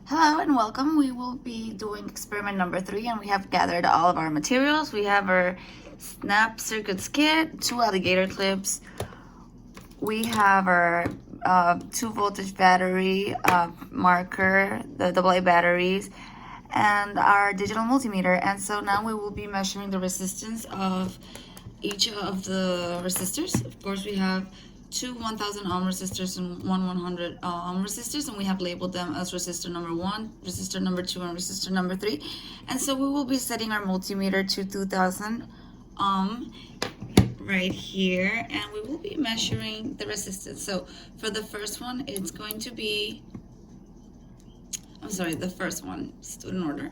Hello and welcome. We will be doing experiment number 3 and we have gathered all of our materials. We have our snap circuits kit, 2 alligator clips. We have our 2 voltage battery marker, the AA batteries, and our digital multimeter. And so now we will be measuring the resistance of each of the resistors. Of course, we have 2 1000 ohm resistors and 100 ohm resistors, and we have labeled them as resistor number 1, resistor number 2, and resistor number 3. And so we will be setting our multimeter to 2000 ohm right here, and we will be measuring the resistance. So for the first one, it's going to be, the first one, just do it in order.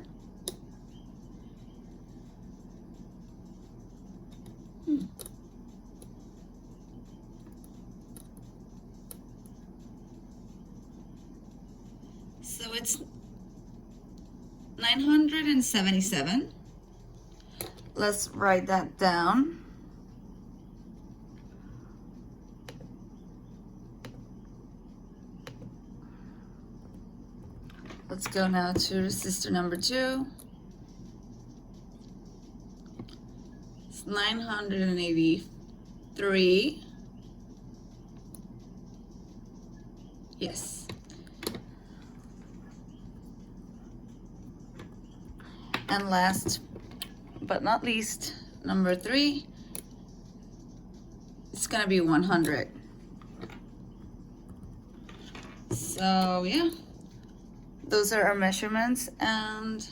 So it's 977. Let's write that down. Let's go now to resistor number 2. It's 983. Yes. And last but not least, number 3, it's gonna be 100. So yeah, those are our measurements, and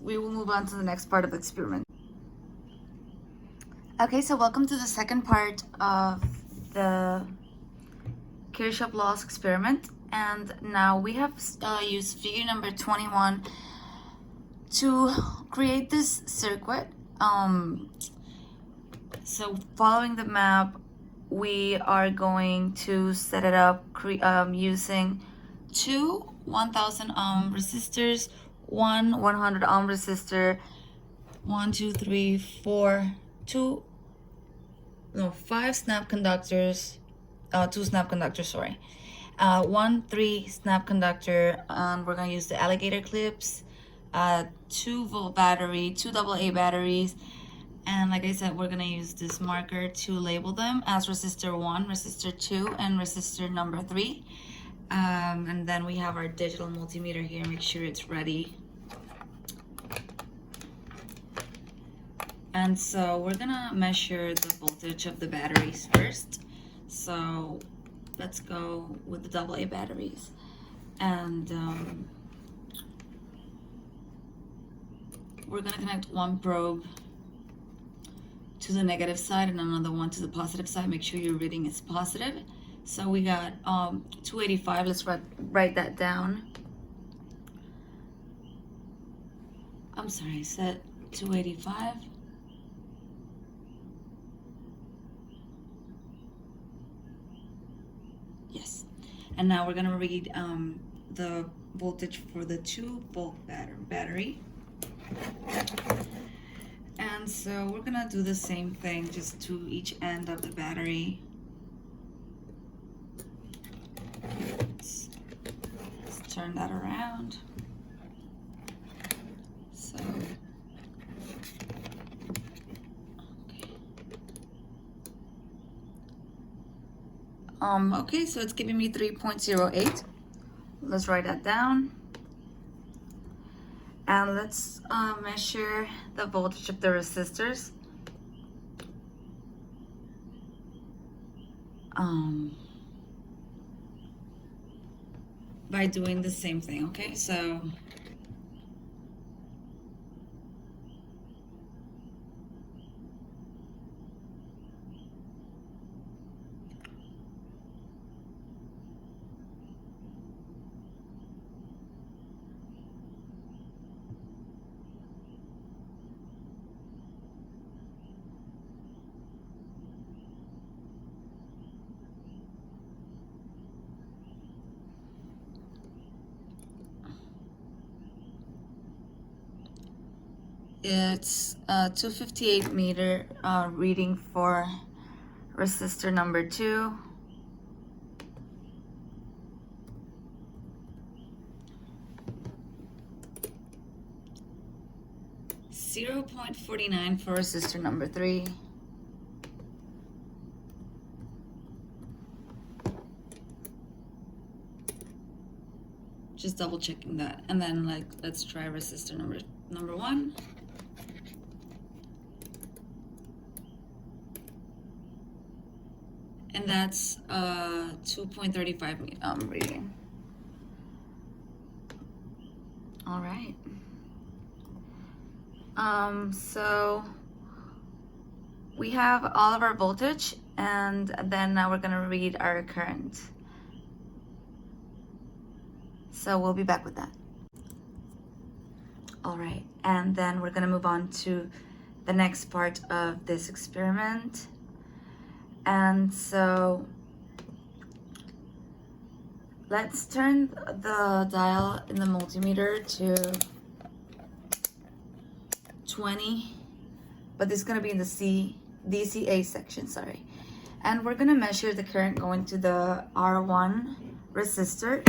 we will move on to the next part of the experiment. Okay, so welcome to the second part of the Kirchhoff laws experiment, and now we have used figure number 21 to create this circuit. So following the map, we are going to set it up using 2 1000 ohm resistors, 1 100 ohm resistor, 5 snap conductors, 2 snap conductors, 3 snap conductor, and we're gonna use the alligator clips, 2 volt battery, 2 AA batteries, and like I said, we're gonna use this marker to label them as resistor 1, resistor 2, and resistor number 3. And then we have our digital multimeter here, make sure it's ready. And so we're gonna measure the voltage of the batteries first. So let's go with the AA batteries. And we're gonna connect one probe to the negative side and another one to the positive side. Make sure your reading is positive. So we got 285. Let's write that down. I'm sorry, I said 285. Yes. And now we're gonna read the voltage for the 2 volt battery. And so we're gonna do the same thing just to each end of the battery. Let's turn that around. So, okay, so it's giving me 3.08. Let's write that down. And let's measure the voltage of the resistors. By doing the same thing, okay? So it's 258 meter reading for resistor number 2. 0.49 for resistor number 3. Just double checking that. And then like, let's try resistor number 1. And that's 2.35 reading. All right. So we have all of our voltage, and then now we're gonna read our current. So we'll be back with that. All right, and then we're gonna move on to the next part of this experiment. And so let's turn the dial in the multimeter to 20, but this is going to be in the DCA section, sorry. And we're going to measure the current going to the R1 resistor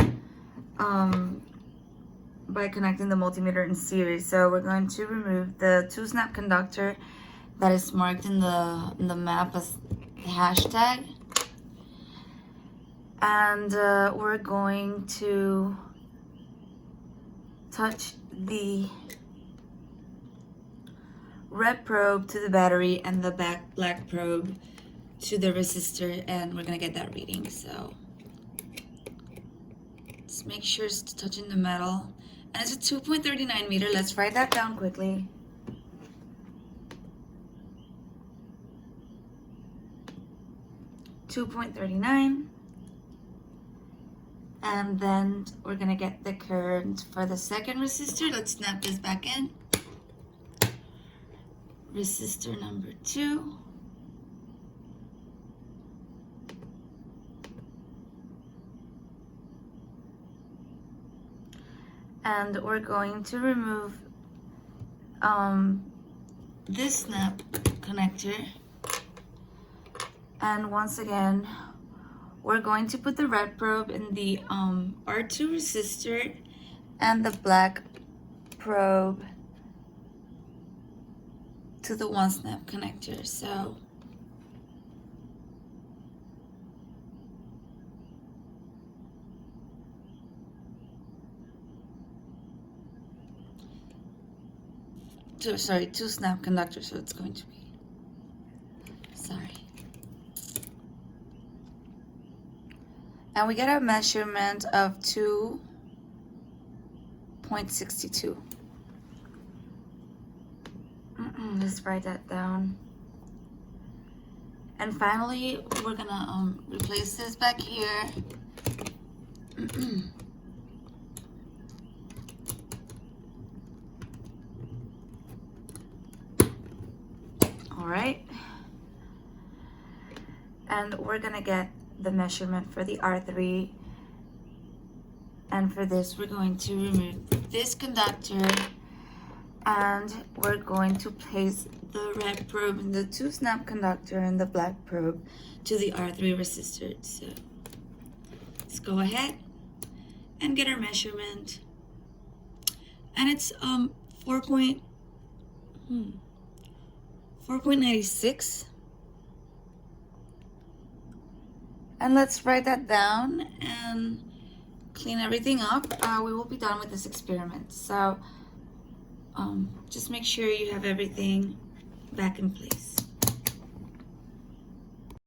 by connecting the multimeter in series. So we're going to remove the 2-snap conductor that is marked in the map as hashtag, and we're going to touch the red probe to the battery and the black probe to the resistor, and we're gonna get that reading. So just make sure it's touching the metal, and it's a 2.39 meter. Let's write that down quickly. .39, and then we're gonna get the current for the second resistor. Let's snap this back in. Resistor number 2. And we're going to remove this snap connector. And once again, we're going to put the red probe in the R2 resistor and the black probe to the 1-snap connector. So sorry, 2-snap conductor, so it's going to be, sorry. And we get a measurement of 2.62. Let's write that down. And finally, we're gonna replace this back here. All right. And we're gonna get the measurement for the R3, and for this we're going to remove this conductor, and we're going to place the red probe in the 2-snap conductor and the black probe to the R3 resistor. So let's go ahead and get our measurement, and it's 4.96. And let's write that down and clean everything up. We will be done with this experiment. So just make sure you have everything back in place.